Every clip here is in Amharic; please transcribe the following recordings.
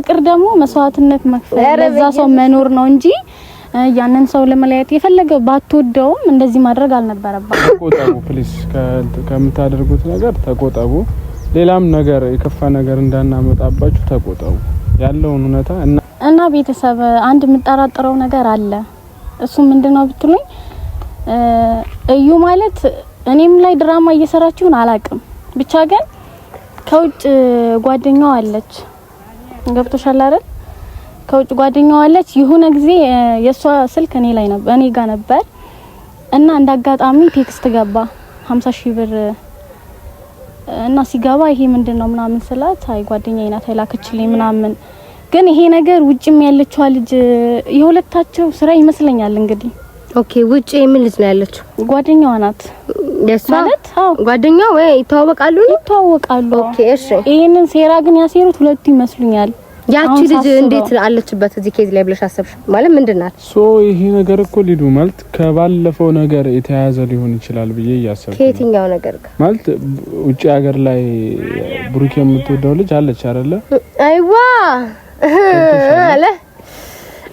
ፍቅር ደግሞ መስዋዕትነት መክፈል ለዛ ሰው መኖር ነው እንጂ ያንን ሰው ለመለያየት የፈለገ ባትወደውም እንደዚህ ማድረግ አልነበረባትም። ተቆጠቡ ፕሊስ፣ ከምታደርጉት ነገር ተቆጠቡ። ሌላም ነገር የከፋ ነገር እንዳናመጣባችሁ ተቆጠቡ። ያለውን ሁኔታ እና ቤተሰብ አንድ የምጠራጠረው ነገር አለ። እሱ ምንድነው ብትሉኝ እዩ ማለት እኔም ላይ ድራማ እየሰራችሁን አላቅም። ብቻ ግን ከውጭ ጓደኛው አለች፣ ገብቶሻል አይደል? ከውጭ ጓደኛው አለች። የሆነ ጊዜ የሷ ስልክ እኔ ጋር ነበር እና እንዳጋጣሚ ቴክስት ገባ 50,000 ብር እና ሲገባ ይሄ ምንድነው ምናምን ስላት አይ ጓደኛዬ ናት አይላከችልኝ ምናምን። ግን ይሄ ነገር ውጭም ያለችው ልጅ የሁለታቸው ስራ ይመስለኛል እንግዲህ። ኦኬ ውጭ ምን ልጅ ነው ያለችው? ጓደኛዋ ናት። የሷ ማለት ጓደኛዋ ወይ ይተዋወቃሉ? ኦኬ እሺ። ይሄንን ሴራ ግን ያሴሩት ሁለቱ ይመስሉኛል። ያቺ ልጅ እንዴት አለችበት እዚህ ኬዝ ላይ ብለሽ አሰብሽ? ማለት ምንድናት? ይሄ ነገር እኮ ሊዱ ማለት ከባለፈው ነገር የተያያዘ ሊሆን ይችላል ብዬ እያሰብኩ። ከየትኛው ነገር ጋር? ማለት ውጪ ሀገር ላይ ብሩክ የምትወደው ልጅ አለች አይደለ? አይዋ አለ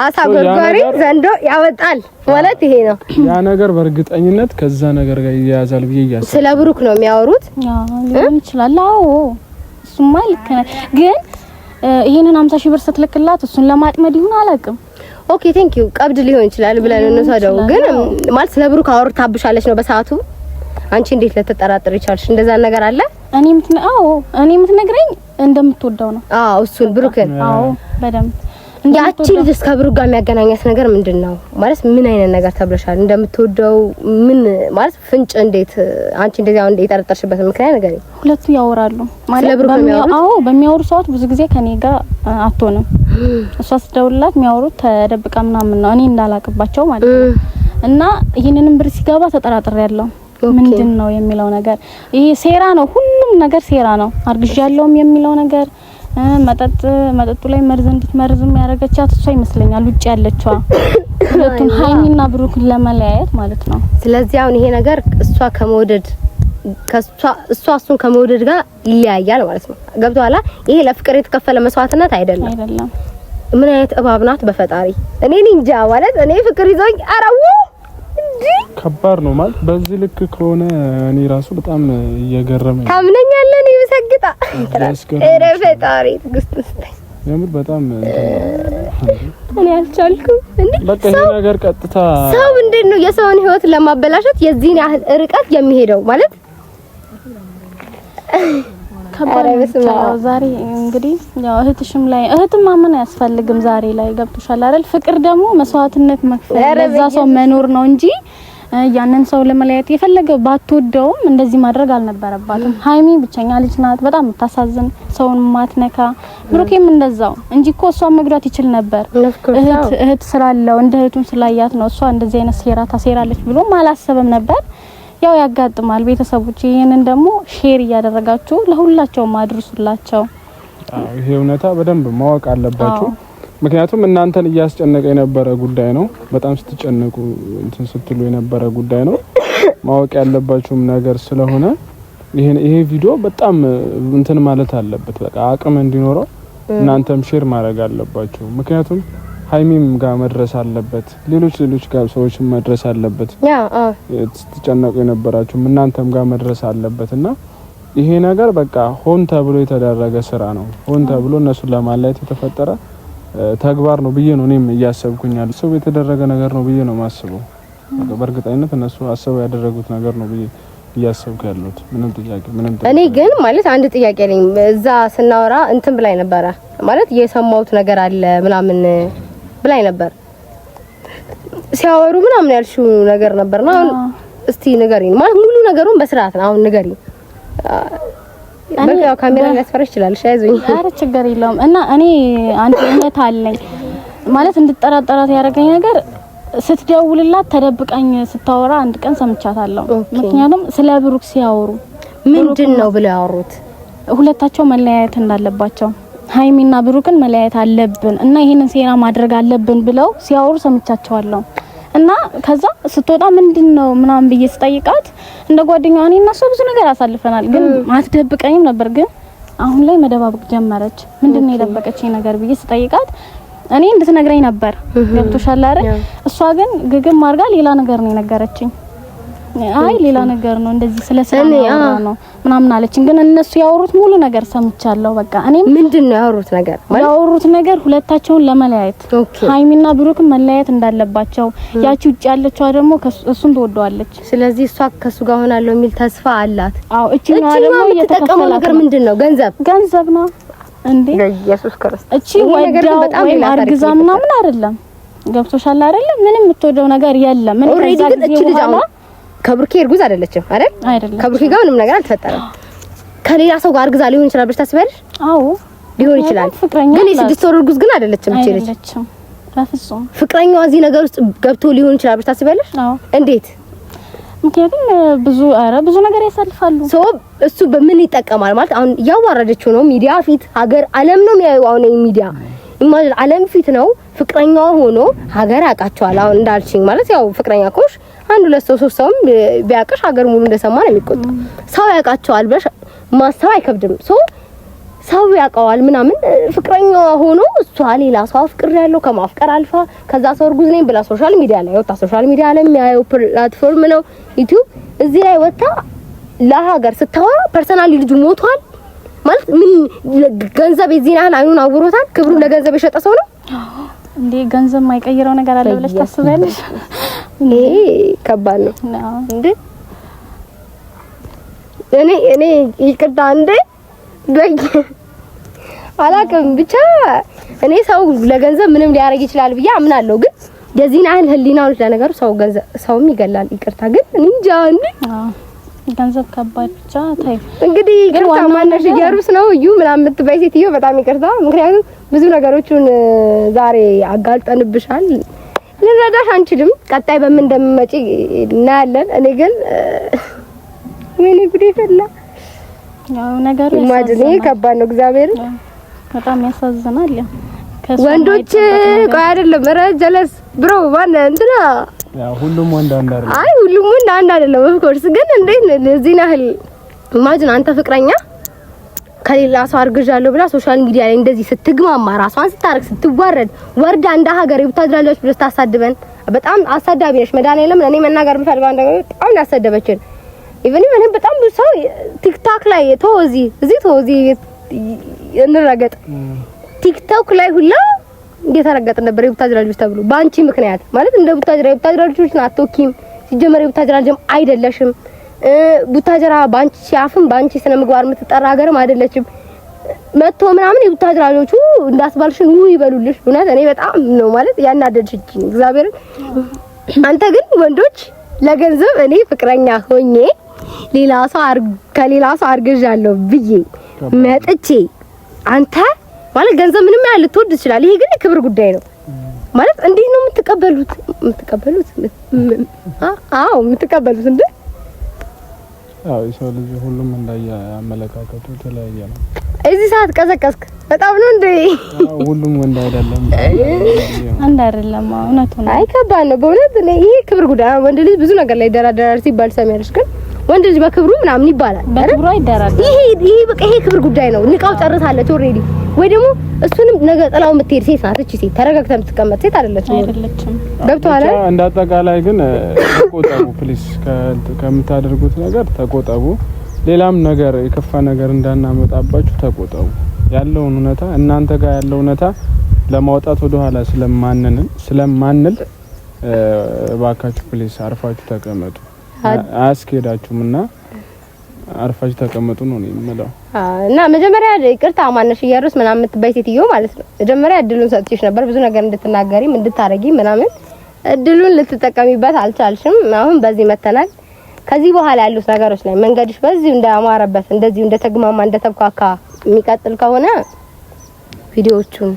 አሳ ጎርጓሪ ዘንዶ ያወጣል ማለት ይሄ ነው። ያ ነገር በእርግጠኝነት ከዛ ነገር ጋር ይያያዛል ብዬ እያሰብኩ። ስለ ብሩክ ነው የሚያወሩት? ሊሆን ይችላል። አዎ እሱማ ልክ ነህ። ግን ይሄንን 50,000 ብር ስትልክላት እሱን ለማጥመድ ይሁን አላውቅም። ኦኬ ቴንክ ዩ ቀብድ ሊሆን ይችላል ብለን እንሰደው። ግን ማለት ስለ ብሩክ አውርታብሻለች ነው በሰዓቱ? አንቺ እንዴት ለተጠራጥር ይቻልሽ? እንደዛ ነገር አለ? እኔ የምትነግረኝ እንደምትወደው ነው። እሱን ብሩክን? በደንብ ያቺ ልጅ እስከ ብሩክ ጋር የሚያገናኛት ነገር ምንድነው? ማለት ምን አይነት ነገር ተብለሻል? እንደምትወደው ምን ማለት ፍንጭ? እንዴት አንቺ እንደዚህ አሁን የጠረጠርሽበት ምክንያት ነገር? ሁለቱ ያወራሉ ማለት በሚያወሩ ሰዓት ብዙ ጊዜ ከኔ ጋር አትሆንም። እሷ ስትደውልላት የሚያወሩት ተደብቃ ምናምን ነው፣ እኔ እንዳላቅባቸው ማለት ነው። እና ይሄንንም ብር ሲገባ ተጠራጥሬያለሁ። ምንድነው የሚለው ነገር ይሄ ሴራ ነው፣ ሁሉም ነገር ሴራ ነው። አርግዣለሁም የሚለው ነገር መጠጡ ላይ መርዝ እንድትመርዝም ያደረገቻት እሷ ይመስለኛል፣ ውጭ ያለችዋ ሁለቱን ሃይሚና ብሩክን ለመለያየት ማለት ነው። ስለዚህ አሁን ይሄ ነገር እሷ እሱን ከመውደድ ጋር ይለያያል ማለት ነው። ገብቶሃል? ይሄ ለፍቅር የተከፈለ መስዋዕትነት አይደለም። ምን አይነት እባብ ናት በፈጣሪ! እኔ እንጃ ማለት እኔ ፍቅር ይዞኝ አራው ከባድ ነው ማለት በዚህ ልክ ከሆነ እኔ ራሱ በጣም እየገረመኝ። ታምነኛለህ? እኔ በሰግጣ እረ ፈጣሪ ትግስትስተኝ የምር በጣም እኔ አልቻልኩም። እንዴ በቃ ይሄ ነገር ቀጥታ ሰው እንዴት ነው የሰውን ህይወት ለማበላሸት የዚህን ያህል ርቀት የሚሄደው? ማለት ዛሬ እንግዲህ ያው እህትም ማመን አያስፈልግም። ዛሬ ላይ ገብቶሻል አይደል? ፍቅር ደግሞ መስዋዕትነት መክፈል ለዛ ሰው መኖር ነው እንጂ ያንን ሰው ለመለያየት የፈለገ ባትወደውም እንደዚህ ማድረግ አልነበረባትም። ሃይሚ ብቸኛ ልጅ ናት፣ በጣም የምታሳዝን፣ ሰውን ማትነካ። ብሩኬም እንደዛው እንጂ እኮ እሷን መግዳት ይችል ነበር። እህት ስላለው እንደ እህቱን ስላያት ነው እሷ እንደዚህ አይነት ሴራ ታሴራለች ብሎ አላሰበም ነበር። ያው ያጋጥማል። ቤተሰቦች ይሄንን ደግሞ ሼር እያደረጋችሁ ለሁላቸው ማድረሱላቸው። ይሄ እውነታ በደንብ ማወቅ አለባችሁ። ምክንያቱም እናንተን እያስጨነቀ የነበረ ጉዳይ ነው። በጣም ስትጨነቁ እንትን ስትሉ የነበረ ጉዳይ ነው። ማወቅ ያለባችሁም ነገር ስለሆነ ይሄ ቪዲዮ በጣም እንትን ማለት አለበት። በቃ አቅም እንዲኖረው እናንተም ሼር ማድረግ አለባችሁ። ምክንያቱም ሃይሚም ጋር መድረስ አለበት፣ ሌሎች ጋር ሰዎችም መድረስ አለበት። ስትጨነቁ የነበራችሁም እናንተም ጋር መድረስ አለበትና ይሄ ነገር በቃ ሆን ተብሎ የተደረገ ስራ ነው። ሆን ተብሎ እነሱን ለማለያየት የተፈጠረ ተግባር ነው ብዬ ነው እኔም እያሰብኩኛል። ሰው የተደረገ ነገር ነው ብዬ ነው ማስበው። በእርግጠኝነት እነሱ አሰቡ ያደረጉት ነገር ነው ብዬ እያሰብኩ ያለሁት። ምንም ጥያቄ እኔ ግን ማለት አንድ ጥያቄ ነኝ። እዛ ስናወራ እንትን ብላይ ነበረ ማለት የሰማሁት ነገር አለ ምናምን ብላይ ነበር ሲያወሩ ምናምን ያልሽው ነገር ነበርና አሁን እስቲ ንገሪኝ። ማለት ሙሉ ነገሩን በስርዓት ነው አሁን ንገሪኝ። በቃ ካሜራ ሊያስፈራ ይችላል። አይዞኝ። ኧረ ችግር የለውም። እና እኔ አንድ እውነት አለኝ ማለት እንድጠራጠራት ያደረገኝ ነገር ስትደውልላት ተደብቃኝ ስታወራ አንድ ቀን ሰምቻታለሁ። ምክንያቱም ስለ ብሩክ ሲያወሩ ምንድነው ብለው ያወሩት? ሁለታቸው መለያየት እንዳለባቸው ሃይሚና ብሩክን መለያየት አለብን እና ይሄንን ሴራ ማድረግ አለብን ብለው ሲያወሩ ሰምቻቸዋለሁ። እና ከዛ ስትወጣ ምንድነው ምናምን ብዬ ስጠይቃት እንደ ጓደኛዋ እኔና እሷ ብዙ ነገር አሳልፈናል፣ ግን ማትደብቀኝም ነበር። ግን አሁን ላይ መደባበቅ ጀመረች። ምንድነው የደበቀችኝ ነገር ብዬ ስጠይቃት እኔ እንድትነግረኝ ነበር። ገብቶሻል አይደል? እሷ ግን ግግም አድርጋ ሌላ ነገር ነው የነገረችኝ። አይ ሌላ ነገር ነው እንደዚህ ስለሰማው ነው ምናምን አለችኝ። ግን እነሱ ያወሩት ሙሉ ነገር ሰምቻለሁ። በቃ እኔ ምንድነው ያወሩት ነገር ማለት ያወሩት ነገር ሁለታቸውን ለመለያየት ሃይሚና ብሩክም መለያየት እንዳለባቸው፣ ያቺ ውጭ ያለችው ደግሞ እሱን ትወደዋለች። ስለዚህ እሷ ከሱ ጋር ሆናለሁ የሚል ተስፋ አላት። አዎ እቺ ነው ደግሞ የተጠቀመው ነገር ምንድነው? ገንዘብ ነው እንዴ? ኢየሱስ ክርስቶስ እቺ ወዳው ወይ አርግዛ ምናምን አይደለም። ገብቶሻል አይደል? ምንም የምትወደው ነገር የለም። ምን ከዛ ጊዜ በኋላ ከብሩኬ እርጉዝ አይደለችም አይደል? ከብሩኬ ጋር ምንም ነገር አልተፈጠረም። ከሌላ ሰው ጋር እርግዛ ሊሆን ይችላል ብለሽ ታስቢያለሽ? አዎ ሊሆን ይችላል። ግን የ6 ወር እርጉዝ ግን አይደለችም። እቺ ልጅ በፍጹም ፍቅረኛዋ እዚህ ነገር ውስጥ ገብቶ ሊሆን ይችላል ብለሽ ታስቢያለሽ? አዎ። እንዴት? ምክንያቱም ብዙ ነገር ያሳልፋሉ። እሱ በምን ይጠቀማል ማለት አሁን ያዋረደችው ነው። ሚዲያ ፊት ሀገር ዓለም ነው የሚያየው። አሁን ሚዲያ ኢማጂን ዓለም ፊት ነው ፍቅረኛዋ ሆኖ ሀገር ያውቃቸዋል። አሁን እንዳልሽኝ ማለት ያው ፍቅረኛ ኮሽ አንድ ሁለት ሶስት ሰውም ቢያቀሽ ሀገር ሙሉ እንደሰማ ነው የሚቆጠው። ሰው ያውቃቸዋል ብለሽ ማሰብ አይከብድም። ሰው ያውቀዋል ምናምን ፍቅረኛዋ ሆኖ እሷ ሌላ ሰው አፍቅር ያለው ከማፍቀር አልፋ ከዛ ሰው እርጉዝ ነኝ ብላ ሶሻል ሚዲያ ላይ ወጣ። ሶሻል ሚዲያ ላይ የሚያየው ፕላትፎርም ነው ዩቲዩብ። እዚህ ላይ ወጣ ለሀገር ስታወራ ፐርሰናሊ ልጁ ሞቷል ማለት ምን ገንዘብ የዚህን ያህል አይኑን አውሮታል። ክብሩን ለገንዘብ የሸጠ ሰው ነው እንዴ? ገንዘብ የማይቀይረው ነገር አለ ብለሽ ታስቢያለሽ? ይሄ ከባድ ነው እንዴ? እኔ ይቅርታ እንዴ አላውቅም። ብቻ እኔ ሰው ለገንዘብ ምንም ሊያረግ ይችላል ብዬ አምናለሁ። ግን የዚህን ያህል ህሊናው ለነገሩ ሰውም ይገላል። ይቅርታ ግን እንጃ እንዴ ገንዘብ ከባድ ብቻ ታይ እንግዲህ ይቅርታ ማነሽ እየሩስ ነው እዩ ምናምን የምትበይ ሴትዮ በጣም ይቅርታ። ምክንያቱም ብዙ ነገሮችን ዛሬ አጋልጠንብሻል። ልንረዳሽ አንችልም። ቀጣይ በምን እንደምመጪ እናያለን። እኔ ግን ወይኔ ጉዴ ፈላ። ያው ነገሩ ማድኔ ከባድ ነው። እግዚአብሔር በጣም ያሳዝናል። ወንዶች ቆይ አይደለም ኧረ ጀለስ ብሮ ማን እንትና ያው ሁሉም ወንድ አንድ አይደለም። አይ ሁሉም ወንድ አንድ አይደለም። ኦፍ ኮርስ ግን እንዴት ለዚህ ያህል ኢማጂን አንተ ፍቅረኛ ከሌላ ሰው አርግዣለሁ ብላ ሶሻል ሚዲያ ላይ እንደዚህ ስትግማማ ራሷን ስታርክ ስትዋረድ ወርዳ እንደ ሀገር ይብታጅላለች ብለሽ ታሳድበን። በጣም አሳዳቢ ነሽ። መድኃኒዓለም እኔ መናገር ብፈልግ አንድ ነገር በጣም ያሳደበችን ኢቭን እኔ በጣም ብዙ ሰው ቲክቶክ ላይ ተወዚ እንረገጥ ቲክቶክ ላይ ሁላ እየተረገጠ ነበር የቡታጅራ ልጅ ተብሎ ባንቺ ምክንያት ማለት እንደ ቡታጅራ ልጆች ናቶኪም ሲጀመር የቡታጅራ ልጅም አይደለሽም። ቡታጅራ ባንቺ አፍም ባንቺ ስነ ምግባር የምትጠራ ሀገርም አይደለችም። መጥቶ ምናምን የቡታጅራ ልጆቹ እንዳስባልሽን ይበሉልሽ። እውነት እኔ በጣም ነው ማለት ያናደድሽኝ እግዚአብሔር። አንተ ግን ወንዶች ለገንዘብ እኔ ፍቅረኛ ሆኜ ከሌላ ሰው አርግዣለሁ ብዬ መጥቼ አንተ ማለት ገንዘብ ምንም ያህል ልትወድ ይችላል። ይሄ ግን የክብር ጉዳይ ነው ማለት እንዴት ነው የምትቀበሉት? አዎ የምትቀበሉት እንዴ? አዎ የሰው ልጅ ሁሉም እንዳየ አመለካከቱ የተለያየ ነው። እዚህ ሰዓት ቀዘቀዝክ በጣም ነው እንዴ? ሁሉም ወንድ አይደለም አንድ አይደለም። እውነቱ ነው። አይ ከባድ ነው በእውነት። ይሄ ክብር ጉዳይ ወንድ ልጅ ብዙ ነገር ላይ ደራደራል ሲባል ሰሚያለሽ። ግን ወንድ ልጅ በክብሩ ምናምን ይባላል። በክብሩ አይደራደር። ይሄ በቃ ይሄ ክብር ጉዳይ ነው። ንቃው ጨርሳለች ኦሬዲ። ወይ ደግሞ እሱንም ነገ ጥላው የምትሄድ ሴት ናት። እቺ ሴት ተረጋግታ የምትቀመጥ ሴት አይደለችም። ገብቶሃል? እንደ አጠቃላይ ግን ተቆጠቡ ፕሊስ። ከምታደርጉት ነገር ተቆጠቡ። ሌላም ነገር የከፋ ነገር እንዳናመጣባችሁ ተቆጠቡ። ያለውን እውነታ እናንተ ጋር ያለው እውነታ ለማውጣት ወደ ኋላ ስለማንል እባካችሁ ፕሊስ አርፋችሁ ተቀመጡ። አያስኬዳችሁምና አርፋችሁ ተቀመጡ ነው የምለው። እና መጀመሪያ ይቅርታ ማነሽ እያሩስ ምናምን የምትባይ ሴትዮ ማለት ነው። መጀመሪያ እድሉን ሰጥቼሽ ነበር ብዙ ነገር እንድትናገሪም እንድታረጊ ምናምን እድሉን ልትጠቀሚበት አልቻልሽም። አሁን በዚህ መተናል። ከዚህ በኋላ ያሉት ነገሮች ላይ መንገድሽ በዚህ እንዳማረበት እንደዚህ እንደተግማማ እንደተብካካ የሚቀጥል ከሆነ ቪዲዮዎቹን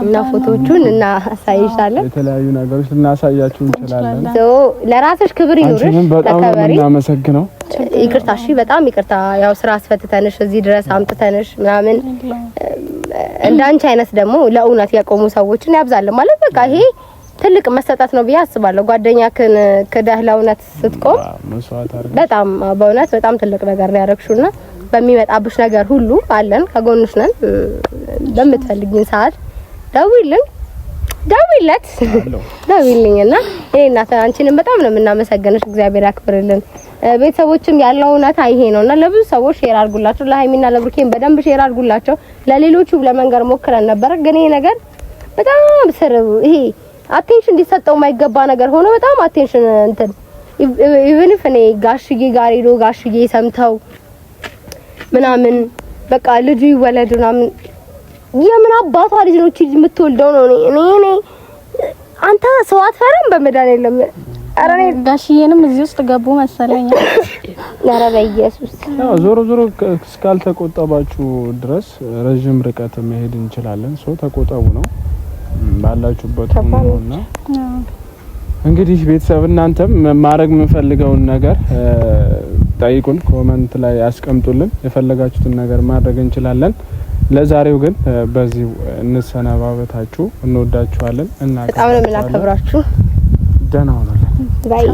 እና ፎቶዎቹን እና አሳይሻለሁ። የተለያዩ ነገሮች ልናሳያችሁ እንችላለን። ለራስሽ ክብር ይኑርሽ። በጣም ነው የምናመሰግነው። ይቅርታ እሺ፣ በጣም ይቅርታ። ያው ስራ አስፈትተንሽ እዚህ ድረስ አምጥተንሽ ምናምን እንዳንቺ አይነት ደግሞ ለእውነት ያቆሙ ሰዎችን ያብዛልን ማለት በቃ ይሄ ትልቅ መሰጣት ነው ብዬ አስባለሁ። ጓደኛክን ከዳህ ለእውነት ስትቆም በጣም በእውነት በጣም ትልቅ ነገር ነው ያደረግሽውና በሚመጣብሽ ነገር ሁሉ አለን፣ ከጎንሽ ነን። በምትፈልጊን ሰዓት ደውይለት ደውይልኝና እኔ እናት አንቺንም በጣም ነው የምናመሰግንሽ። እግዚአብሔር ያክብርልን። ቤተሰቦችም ያለው እውነታ ይሄ ነውና ለብዙ ሰዎች ሼር አድርጉላቸው። ለሃይሚና ለብሩኬን በደንብ ሼር አድርጉላቸው። ለሌሎቹ ለመንገር ሞክረን ነበር፣ ግን ይሄ ነገር በጣም ይሄ አቴንሽን እንዲሰጠው የማይገባ ነገር ሆኖ በጣም አቴንሽን እንትን ኢቭን ኢፍ እኔ ጋሽዬ ጋር ሄዶ ጋሽዬ ሰምተው ምናምን በቃ ልጁ ይወለድ ምናምን የምን አባቷ ልጅ ነው እቺ የምትወልደው ነው። እኔ አንተ ሰው አትፈራም በመዳን የለም። ኧረ እኔ ጋሽዬንም እዚህ ውስጥ ገቡ መሰለኝ። ኧረ በኢየሱስ ዞሮ እስካልተቆጠባችሁ ድረስ ረጅም ርቀት መሄድ እንችላለን። ሰው ተቆጠቡ ነው ባላችሁበት ነውና እንግዲህ ቤተሰብ እናንተም ማድረግ የምንፈልገውን ነገር ጠይቁን፣ ኮሜንት ላይ አስቀምጡልን። የፈለጋችሁትን ነገር ማድረግ እንችላለን። ለዛሬው ግን በዚህ እንሰናባበታችሁ። እንወዳችኋለን እና በጣም ነው የምናከብራችሁ። ደህና ሁኑልን። ባይ